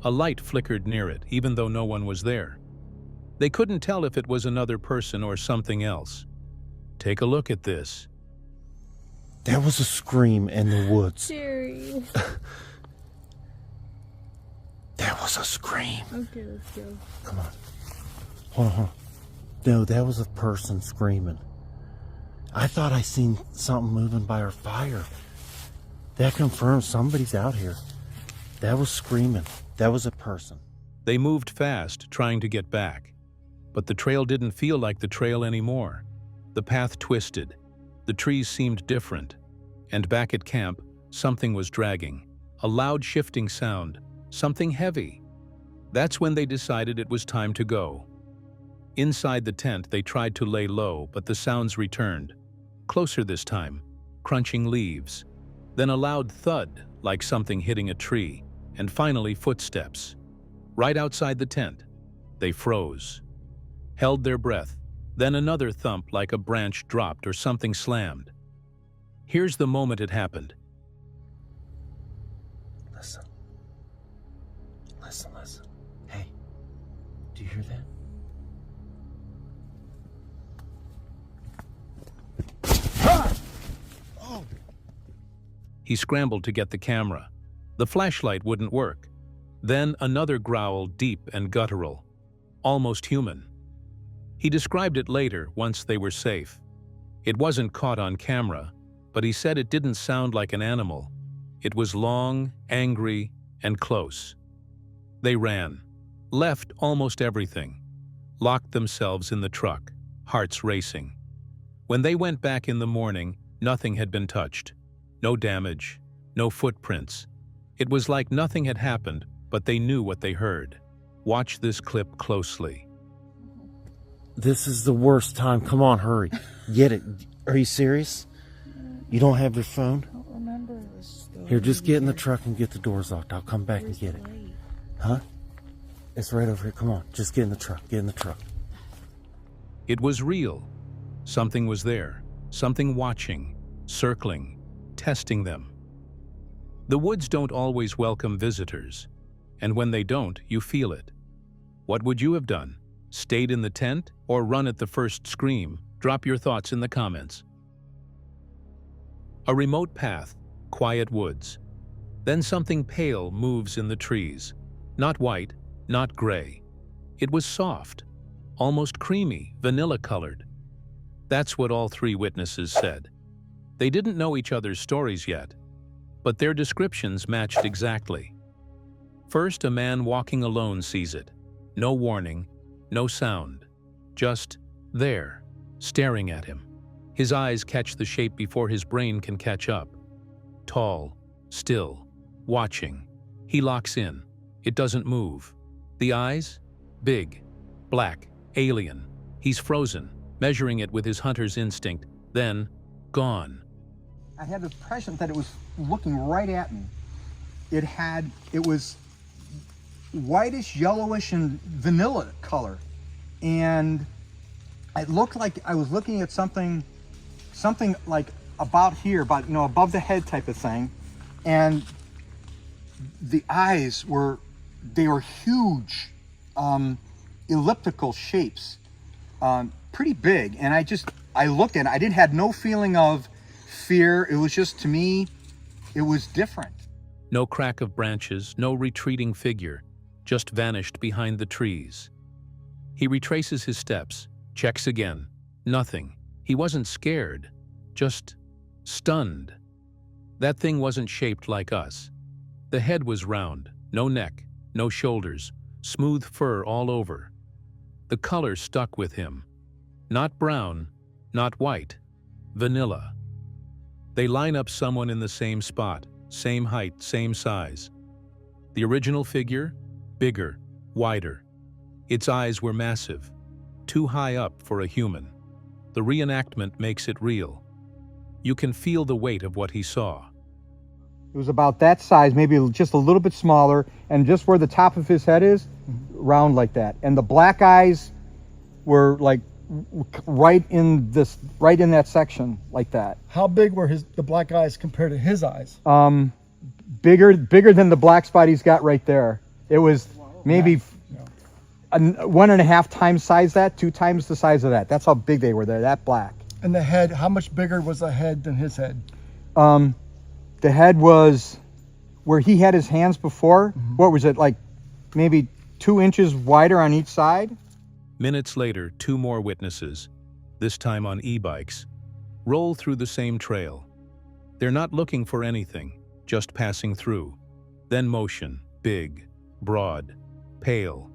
A light flickered near it, even though no one was there. They couldn't tell if it was another person or something else. Take a look at this. That was a scream in the woods. Jerry. That was a scream. Okay, let's go. Come on. Hold on. No, that was a person screaming. I thought I seen something moving by our fire. That confirms somebody's out here. That was screaming. That was a person. They moved fast, trying to get back. But the trail didn't feel like the trail anymore. The path twisted. The trees seemed different. And back at camp, something was dragging. A loud shifting sound. Something heavy. That's when they decided it was time to go. Inside the tent, they tried to lay low, but the sounds returned. Closer this time, crunching leaves. Then a loud thud, like something hitting a tree, and finally footsteps. Right outside the tent, they froze. Held their breath, then another thump like a branch dropped or something slammed. Here's the moment it happened. Listen. Listen, listen. Hey, do you hear that? He scrambled to get the camera. The flashlight wouldn't work. Then another growl, deep and guttural, almost human. He described it later, once they were safe. It wasn't caught on camera, but he said it didn't sound like an animal. It was long, angry, and close. They ran, left almost everything, locked themselves in the truck, hearts racing. When they went back in the morning, nothing had been touched. No damage, no footprints. It was like nothing had happened, but they knew what they heard. Watch this clip closely. This is the worst time. Come on, hurry. Get it. Are you serious? You don't have your phone? I don't remember. Here, just get in the truck and get the doors locked. I'll come back and get it. Huh? It's right over here. Come on. Just get in the truck. Get in the truck. It was real. Something was there. Something watching, circling, testing them. The woods don't always welcome visitors, and when they don't, you feel it. What would you have done? Stayed in the tent or run at the first scream? Drop your thoughts in the comments. A remote path, quiet woods. Then something pale moves in the trees. Not white, not gray. It was soft, almost creamy, vanilla-colored. That's what all 3 witnesses said. They didn't know each other's stories yet, but their descriptions matched exactly. First, a man walking alone sees it. No warning, no sound. Just there, staring at him. His eyes catch the shape before his brain can catch up. Tall, still, watching. He locks in. It doesn't move. The eyes? Big, black, alien. He's frozen, measuring it with his hunter's instinct. Then, gone. I had the impression that it was looking right at me. It was whitish, yellowish, and vanilla color. And it looked like I was looking at something like about here, about, above the head type of thing. And the eyes were huge, elliptical shapes, pretty big. And I looked at it, I had no feeling of fear. It was just, to me, it was different. No crack of branches, no retreating figure, just vanished behind the trees. He retraces his steps, checks again. Nothing. He wasn't scared, just stunned. That thing wasn't shaped like us. The head was round, no neck, no shoulders, smooth fur all over. The color stuck with him. Not brown, not white, vanilla. They line up someone in the same spot, same height, same size. The original figure, bigger, wider. Its eyes were massive, too high up for a human. The reenactment makes it real. You can feel the weight of what he saw. It was about that size, maybe just a little bit smaller, and just where the top of his head is, round like that. And the black eyes were like right in that section, like that. How big were the black eyes compared to his eyes? Bigger than the black spot he's got right there. It was maybe 1.5 times size that, 2 times the size of that. That's how big they were. They're that black. And the head, how much bigger was the head than his head? The head was where he had his hands before. What was it, like maybe 2 inches wider on each side? Minutes later, 2 more witnesses, this time on e-bikes, roll through the same trail. They're not looking for anything, just passing through. Then motion, big, broad, pale.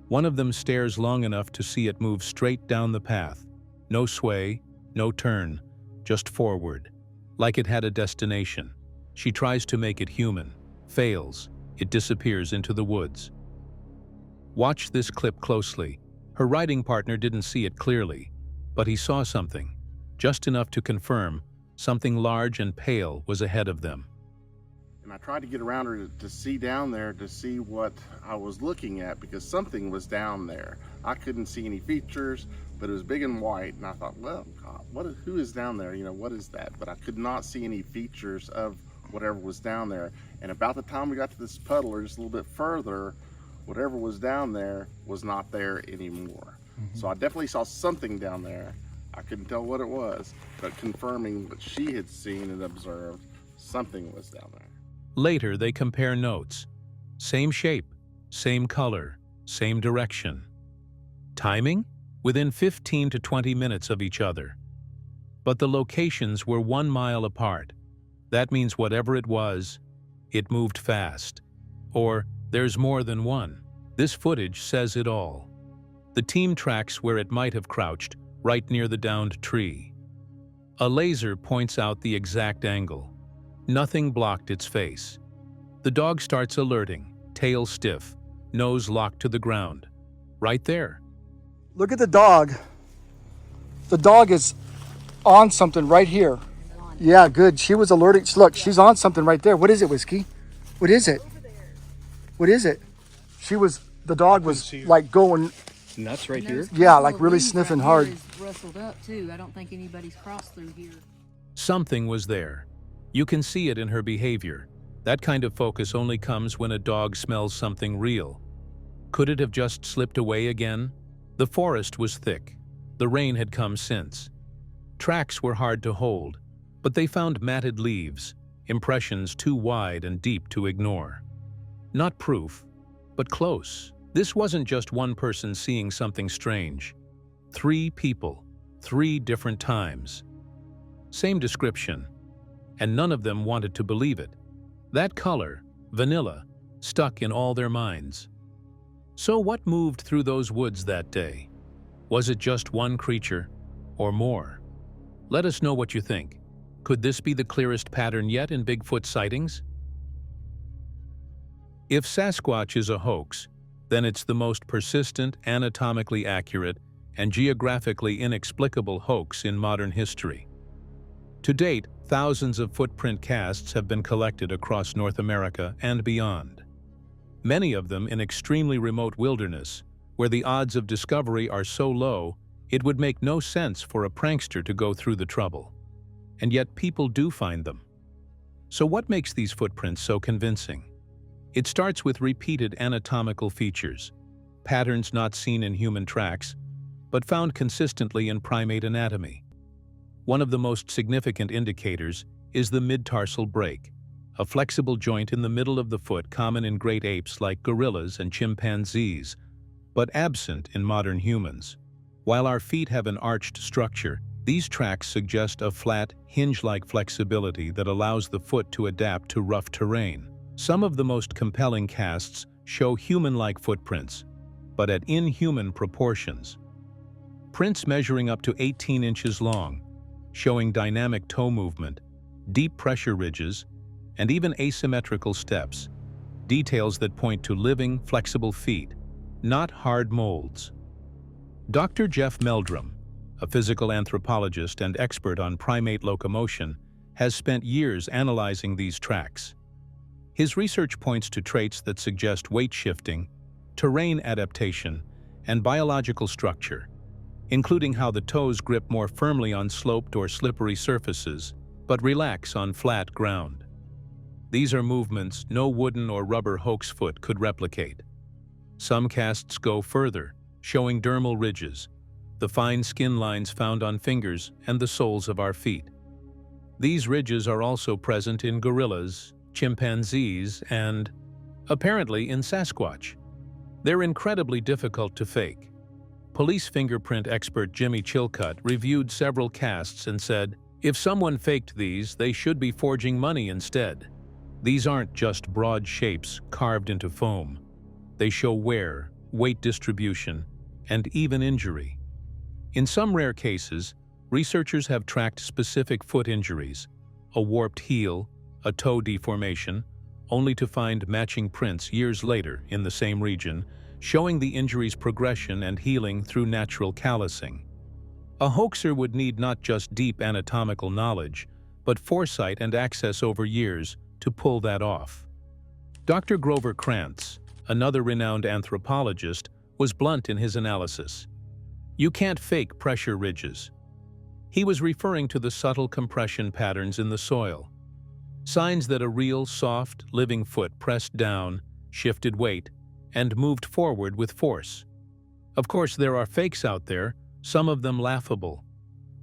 One of them stares long enough to see it move straight down the path. No sway, no turn, just forward, like it had a destination. She tries to make it human, fails, it disappears into the woods. Watch this clip closely. Her riding partner didn't see it clearly, but he saw something, just enough to confirm something large and pale was ahead of them. And I tried to get around her to see down there to see what I was looking at, because something was down there. I couldn't see any features, but it was big and white, and I thought, well, God, who is down there? What is that? But I could not see any features of whatever was down there. And about the time we got to this puddle, or just a little bit further, whatever was down there was not there anymore. So I definitely saw something down there. I couldn't tell what it was, but confirming what she had seen and observed, something was down there. Later, they compare notes. Same shape, same color, same direction. Timing? Within 15 to 20 minutes of each other. But the locations were 1 mile apart. That means whatever it was, it moved fast. Or there's more than one. This footage says it all. The team tracks where it might have crouched, right near the downed tree. A laser points out the exact angle. Nothing blocked its face. The dog starts alerting, tail stiff, nose locked to the ground. Right there. Look at the dog. The dog is on something right here. Yeah, good. She was alerting. Look, she's on something right there. What is it, Whiskey? What is it? What is it? The dog was like going nuts right here? Yeah, like really sniffing hard. It's rustled up too. I don't think anybody's crossed through here. Something was there. You can see it in her behavior. That kind of focus only comes when a dog smells something real. Could it have just slipped away again? The forest was thick. The rain had come since. Tracks were hard to hold, but they found matted leaves, impressions too wide and deep to ignore. Not proof, but close. This wasn't just one person seeing something strange. 3 people, 3 different times. Same description, and none of them wanted to believe it. That color, vanilla, stuck in all their minds. So what moved through those woods that day? Was it just one creature, or more? Let us know what you think. Could this be the clearest pattern yet in Bigfoot sightings? If Sasquatch is a hoax, then it's the most persistent, anatomically accurate, and geographically inexplicable hoax in modern history. To date, thousands of footprint casts have been collected across North America and beyond. Many of them in extremely remote wilderness, where the odds of discovery are so low, it would make no sense for a prankster to go through the trouble. And yet people do find them. So what makes these footprints so convincing? It starts with repeated anatomical features, patterns not seen in human tracks, but found consistently in primate anatomy. One of the most significant indicators is the mid-tarsal break, a flexible joint in the middle of the foot common in great apes like gorillas and chimpanzees, but absent in modern humans. While our feet have an arched structure, these tracks suggest a flat, hinge-like flexibility that allows the foot to adapt to rough terrain. Some of the most compelling casts show human-like footprints, but at inhuman proportions. Prints measuring up to 18 inches long, showing dynamic toe movement, deep pressure ridges, and even asymmetrical steps, details that point to living, flexible feet, not hard molds. Dr. Jeff Meldrum, a physical anthropologist and expert on primate locomotion, has spent years analyzing these tracks. His research points to traits that suggest weight shifting, terrain adaptation, and biological structure, including how the toes grip more firmly on sloped or slippery surfaces, but relax on flat ground. These are movements no wooden or rubber hoax foot could replicate. Some casts go further, showing dermal ridges, the fine skin lines found on fingers and the soles of our feet. These ridges are also present in gorillas, chimpanzees, and, apparently, in Sasquatch. They're incredibly difficult to fake. Police fingerprint expert Jimmy Chilcutt reviewed several casts and said, if someone faked these, they should be forging money instead. These aren't just broad shapes carved into foam. They show wear, weight distribution, and even injury. In some rare cases, researchers have tracked specific foot injuries, a warped heel, a toe deformation, only to find matching prints years later in the same region, showing the injury's progression and healing through natural callousing. A hoaxer would need not just deep anatomical knowledge, but foresight and access over years to pull that off. Dr. Grover Krantz, another renowned anthropologist, was blunt in his analysis. You can't fake pressure ridges. He was referring to the subtle compression patterns in the soil, signs that a real, soft, living foot pressed down, shifted weight, and moved forward with force. Of course, there are fakes out there, some of them laughable.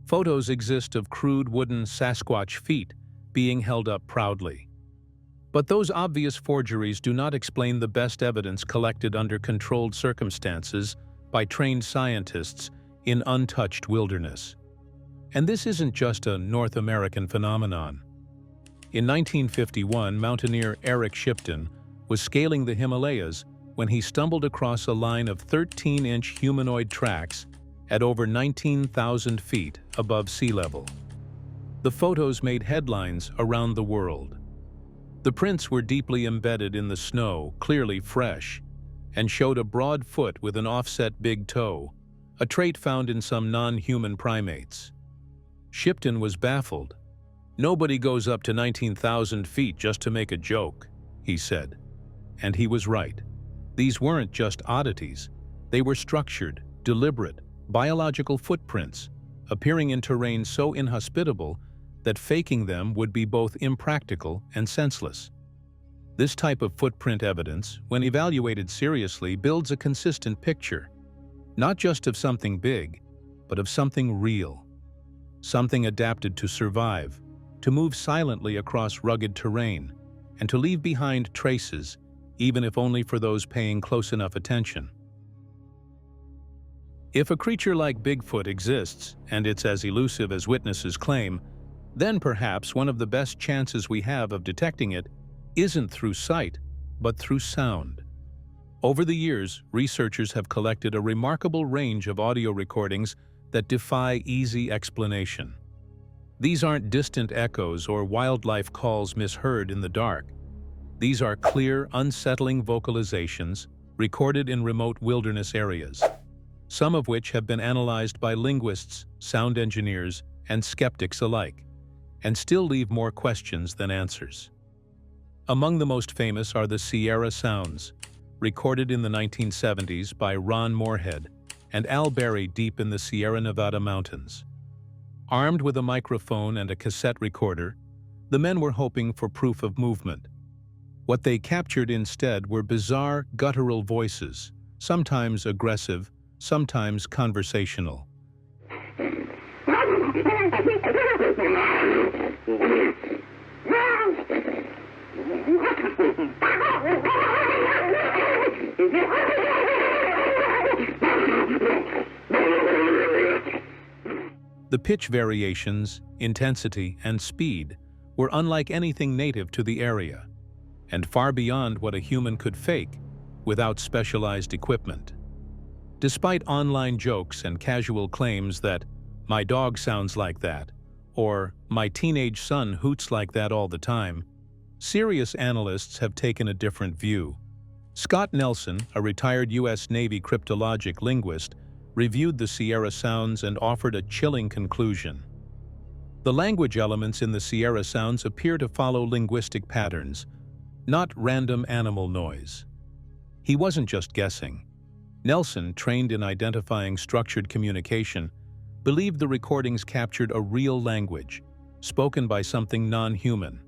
Photos exist of crude wooden Sasquatch feet being held up proudly. But those obvious forgeries do not explain the best evidence collected under controlled circumstances by trained scientists in untouched wilderness. And this isn't just a North American phenomenon. In 1951, mountaineer Eric Shipton was scaling the Himalayas when he stumbled across a line of 13-inch humanoid tracks at over 19,000 feet above sea level. The photos made headlines around the world. The prints were deeply embedded in the snow, clearly fresh, and showed a broad foot with an offset big toe, a trait found in some non-human primates. Shipton was baffled. Nobody goes up to 19,000 feet just to make a joke, he said. And he was right. These weren't just oddities. They were structured, deliberate, biological footprints, appearing in terrain so inhospitable that faking them would be both impractical and senseless. This type of footprint evidence, when evaluated seriously, builds a consistent picture, not just of something big, but of something real, something adapted to survive, to move silently across rugged terrain, and to leave behind traces, even if only for those paying close enough attention. If a creature like Bigfoot exists, and it's as elusive as witnesses claim, then perhaps one of the best chances we have of detecting it isn't through sight, but through sound. Over the years, researchers have collected a remarkable range of audio recordings that defy easy explanation. These aren't distant echoes or wildlife calls misheard in the dark. These are clear, unsettling vocalizations recorded in remote wilderness areas, some of which have been analyzed by linguists, sound engineers, and skeptics alike, and still leave more questions than answers. Among the most famous are the Sierra Sounds, recorded in the 1970s by Ron Moorhead and Al Berry deep in the Sierra Nevada mountains. Armed with a microphone and a cassette recorder, the men were hoping for proof of movement. What they captured instead were bizarre, guttural voices, sometimes aggressive, sometimes conversational. The pitch variations, intensity, and speed were unlike anything native to the area, and far beyond what a human could fake without specialized equipment. Despite online jokes and casual claims that "my dog sounds like that," or "my teenage son hoots like that all the time," serious analysts have taken a different view. Scott Nelson, a retired U.S. Navy cryptologic linguist, reviewed the Sierra Sounds and offered a chilling conclusion. The language elements in the Sierra Sounds appear to follow linguistic patterns, not random animal noise. He wasn't just guessing. Nelson, trained in identifying structured communication, believed the recordings captured a real language, spoken by something non-human.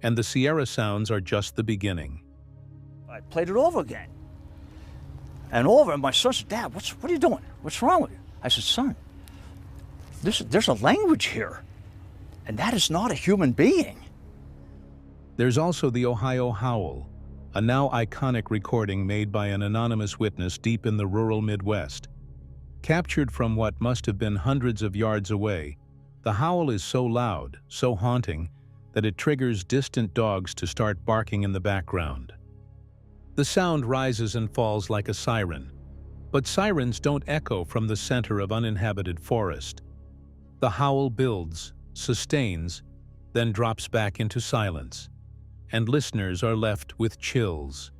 And the Sierra Sounds are just the beginning. I played it over again. And over, and my son said, "Dad, what are you doing? What's wrong with you?" I said, "Son, there's a language here, and that is not a human being." There's also the Ohio Howl, a now iconic recording made by an anonymous witness deep in the rural Midwest. Captured from what must have been hundreds of yards away, the howl is so loud, so haunting, that it triggers distant dogs to start barking in the background. The sound rises and falls like a siren, but sirens don't echo from the center of uninhabited forest. The howl builds, sustains, then drops back into silence, and listeners are left with chills.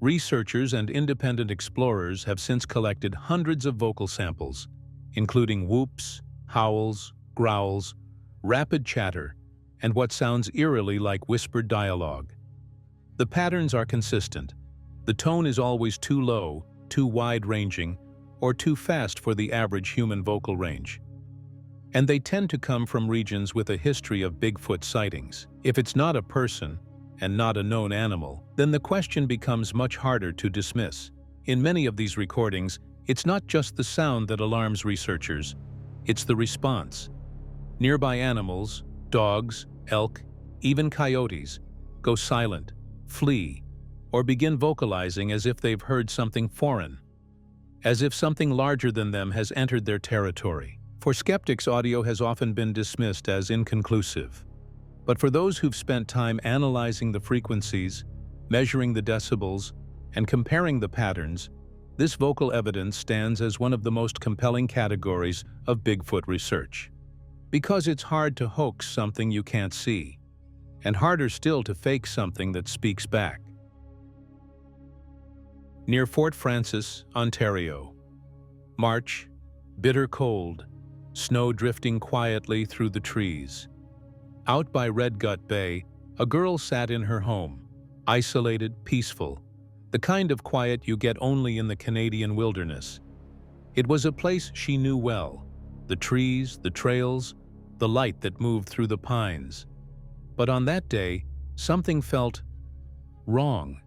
Researchers and independent explorers have since collected hundreds of vocal samples, including whoops, howls, growls, rapid chatter, and what sounds eerily like whispered dialogue. The patterns are consistent. The tone is always too low, too wide-ranging, or too fast for the average human vocal range. And they tend to come from regions with a history of Bigfoot sightings. If it's not a person, and not a known animal, then the question becomes much harder to dismiss. In many of these recordings, it's not just the sound that alarms researchers, it's the response. Nearby animals, dogs, elk, even coyotes, go silent, flee, or begin vocalizing as if they've heard something foreign, as if something larger than them has entered their territory. For skeptics, audio has often been dismissed as inconclusive. But for those who've spent time analyzing the frequencies, measuring the decibels, and comparing the patterns, this vocal evidence stands as one of the most compelling categories of Bigfoot research. Because it's hard to hoax something you can't see, and harder still to fake something that speaks back. Near Fort Frances, Ontario. March, bitter cold, snow drifting quietly through the trees. Out by Red Gut Bay, a girl sat in her home, isolated, peaceful, the kind of quiet you get only in the Canadian wilderness. It was a place she knew well, the trees, the trails, the light that moved through the pines. But on that day, something felt wrong.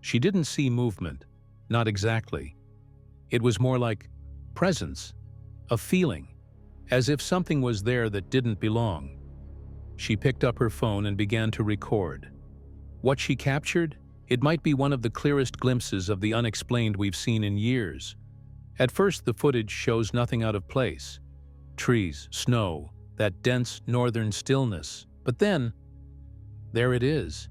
She didn't see movement, not exactly. It was more like presence, a feeling, as if something was there that didn't belong. She picked up her phone and began to record. What she captured? It might be one of the clearest glimpses of the unexplained we've seen in years. At first, the footage shows nothing out of place. Trees, snow, that dense northern stillness. But then, there it is.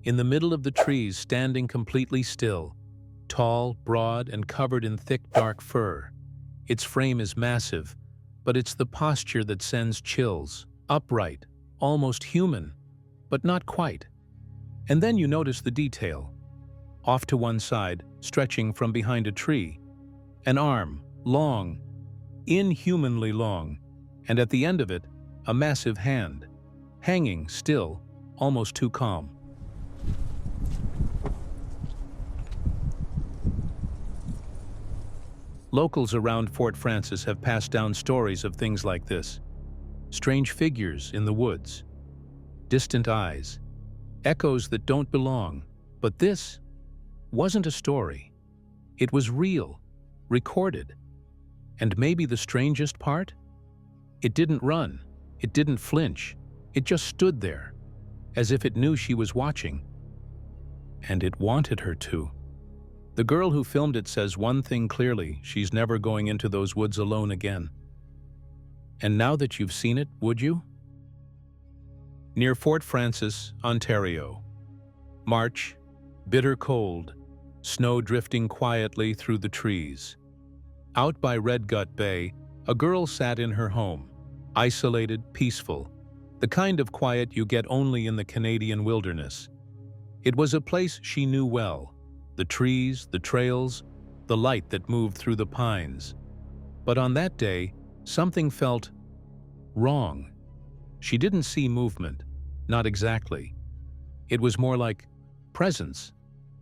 In the middle of the trees, standing completely still, tall, broad, and covered in thick, dark fur. Its frame is massive, but it's the posture that sends chills. Upright, almost human, but not quite. And then you notice the detail. Off to one side, stretching from behind a tree, an arm, long, inhumanly long, and at the end of it, a massive hand, hanging still, almost too calm. Locals around Fort Frances have passed down stories of things like this. Strange figures in the woods, distant eyes, echoes that don't belong. But this wasn't a story. It was real, recorded. And maybe the strangest part? It didn't run, it didn't flinch, it just stood there, as if it knew she was watching. And it wanted her to. The girl who filmed it says one thing clearly: she's never going into those woods alone again. And now that you've seen it, would you? Near Fort Frances, Ontario. March, bitter cold, snow drifting quietly through the trees. Out by Red Gut Bay, a girl sat in her home, isolated, peaceful, the kind of quiet you get only in the Canadian wilderness. It was a place she knew well. The trees, the trails, the light that moved through the pines. But on that day, something felt wrong. She didn't see movement, not exactly. It was more like presence,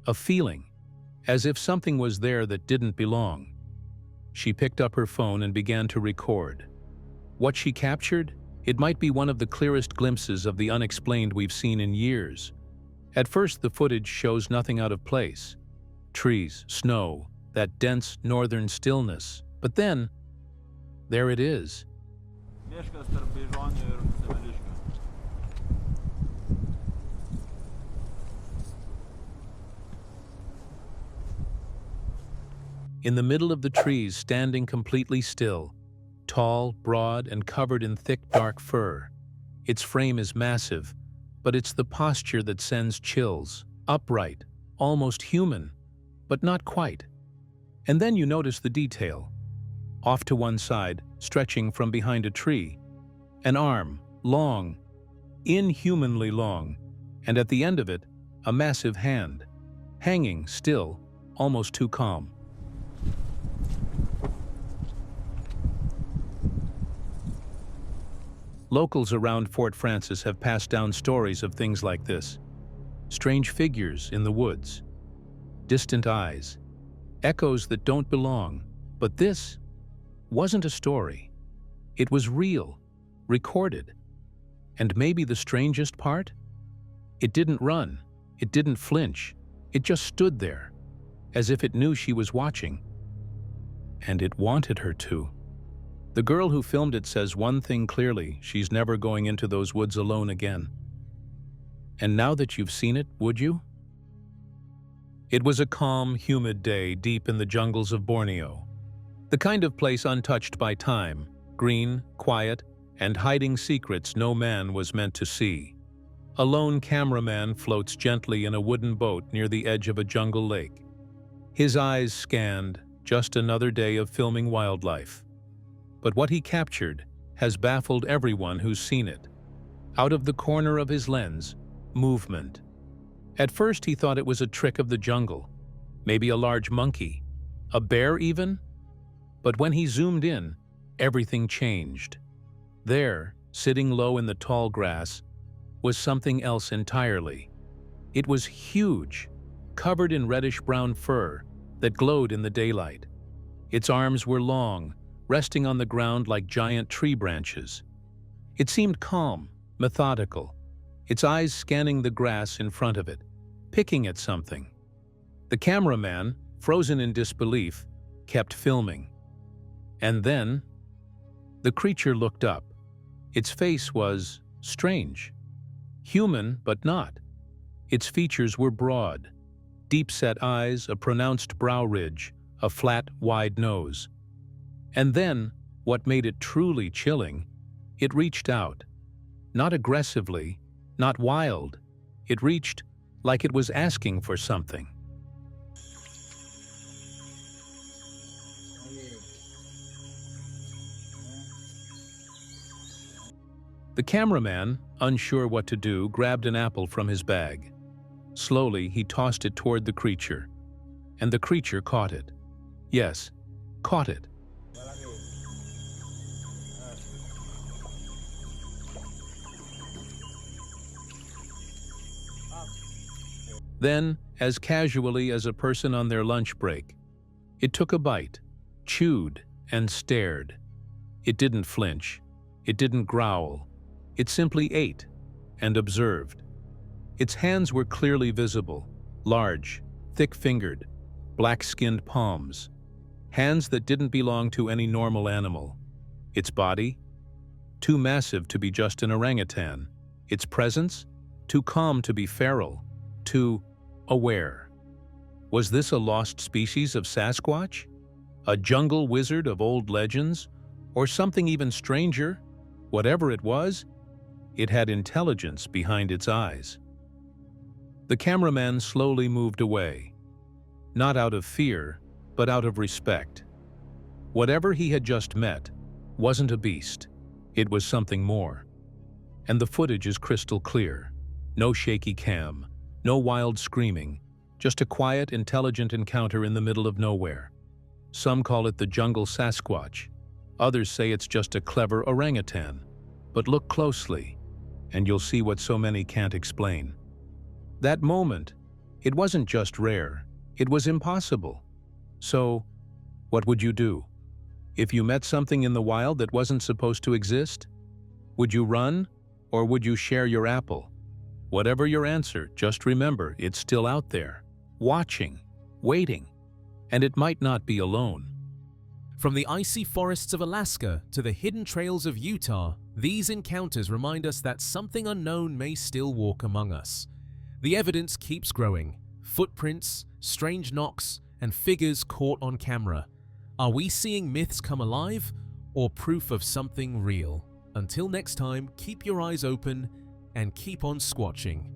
a feeling, as if something was there that didn't belong. She picked up her phone and began to record. What she captured? It might be one of the clearest glimpses of the unexplained we've seen in years. At first, the footage shows nothing out of place. Trees, snow, that dense northern stillness. But then, there it is. In the middle of the trees, standing completely still, tall, broad, and covered in thick, dark fur. Its frame is massive, but it's the posture that sends chills. Upright, almost human, but not quite. And then you notice the detail. Off to one side, stretching from behind a tree, an arm, long, inhumanly long, and at the end of it, a massive hand, hanging still, almost too calm. Locals around Fort Frances have passed down stories of things like this. Strange figures in the woods, distant eyes, echoes that don't belong. But this wasn't a story. It was real, recorded. And maybe the strangest part? It didn't run, it didn't flinch, it just stood there, as if it knew she was watching. And it wanted her to. The girl who filmed it says one thing clearly: she's never going into those woods alone again. And now that you've seen it, would you? It was a calm, humid day deep in the jungles of Borneo. The kind of place untouched by time, green, quiet, and hiding secrets no man was meant to see. A lone cameraman floats gently in a wooden boat near the edge of a jungle lake. His eyes scanned, just another day of filming wildlife. But what he captured has baffled everyone who's seen it. Out of the corner of his lens, movement. At first he thought it was a trick of the jungle, maybe a large monkey, a bear even. But when he zoomed in, everything changed. There, sitting low in the tall grass, was something else entirely. It was huge, covered in reddish-brown fur that glowed in the daylight. Its arms were long, resting on the ground like giant tree branches. It seemed calm, methodical, its eyes scanning the grass in front of it, picking at something. The cameraman, frozen in disbelief, kept filming. And then, the creature looked up. Its face was strange. Human, but not. Its features were broad. Deep-set eyes, a pronounced brow ridge, a flat, wide nose. And then, what made it truly chilling, it reached out. Not aggressively, not wild. It reached like it was asking for something. The cameraman, unsure what to do, grabbed an apple from his bag. Slowly, he tossed it toward the creature, and the creature caught it. Yes, caught it. Then, as casually as a person on their lunch break, it took a bite, chewed, and stared. It didn't flinch. It didn't growl. It simply ate and observed. Its hands were clearly visible, large, thick-fingered, black-skinned palms, hands that didn't belong to any normal animal. Its body? Too massive to be just an orangutan. Its presence? Too calm to be feral. Too aware. Was this a lost species of Sasquatch? A jungle wizard of old legends? Or something even stranger? Whatever it was, it had intelligence behind its eyes. The cameraman slowly moved away, not out of fear, but out of respect. Whatever he had just met wasn't a beast. It was something more. And the footage is crystal clear. No shaky cam, no wild screaming, just a quiet, intelligent encounter in the middle of nowhere. Some call it the jungle Sasquatch. Others say it's just a clever orangutan. But look closely, and you'll see what so many can't explain. That moment, it wasn't just rare, it was impossible. So, what would you do? If you met something in the wild that wasn't supposed to exist? Would you run, or would you share your apple? Whatever your answer, just remember it's still out there, watching, waiting, and it might not be alone. From the icy forests of Alaska to the hidden trails of Utah, these encounters remind us that something unknown may still walk among us. The evidence keeps growing. Footprints, strange knocks, and figures caught on camera. Are we seeing myths come alive, or proof of something real? Until next time, keep your eyes open and keep on squatching.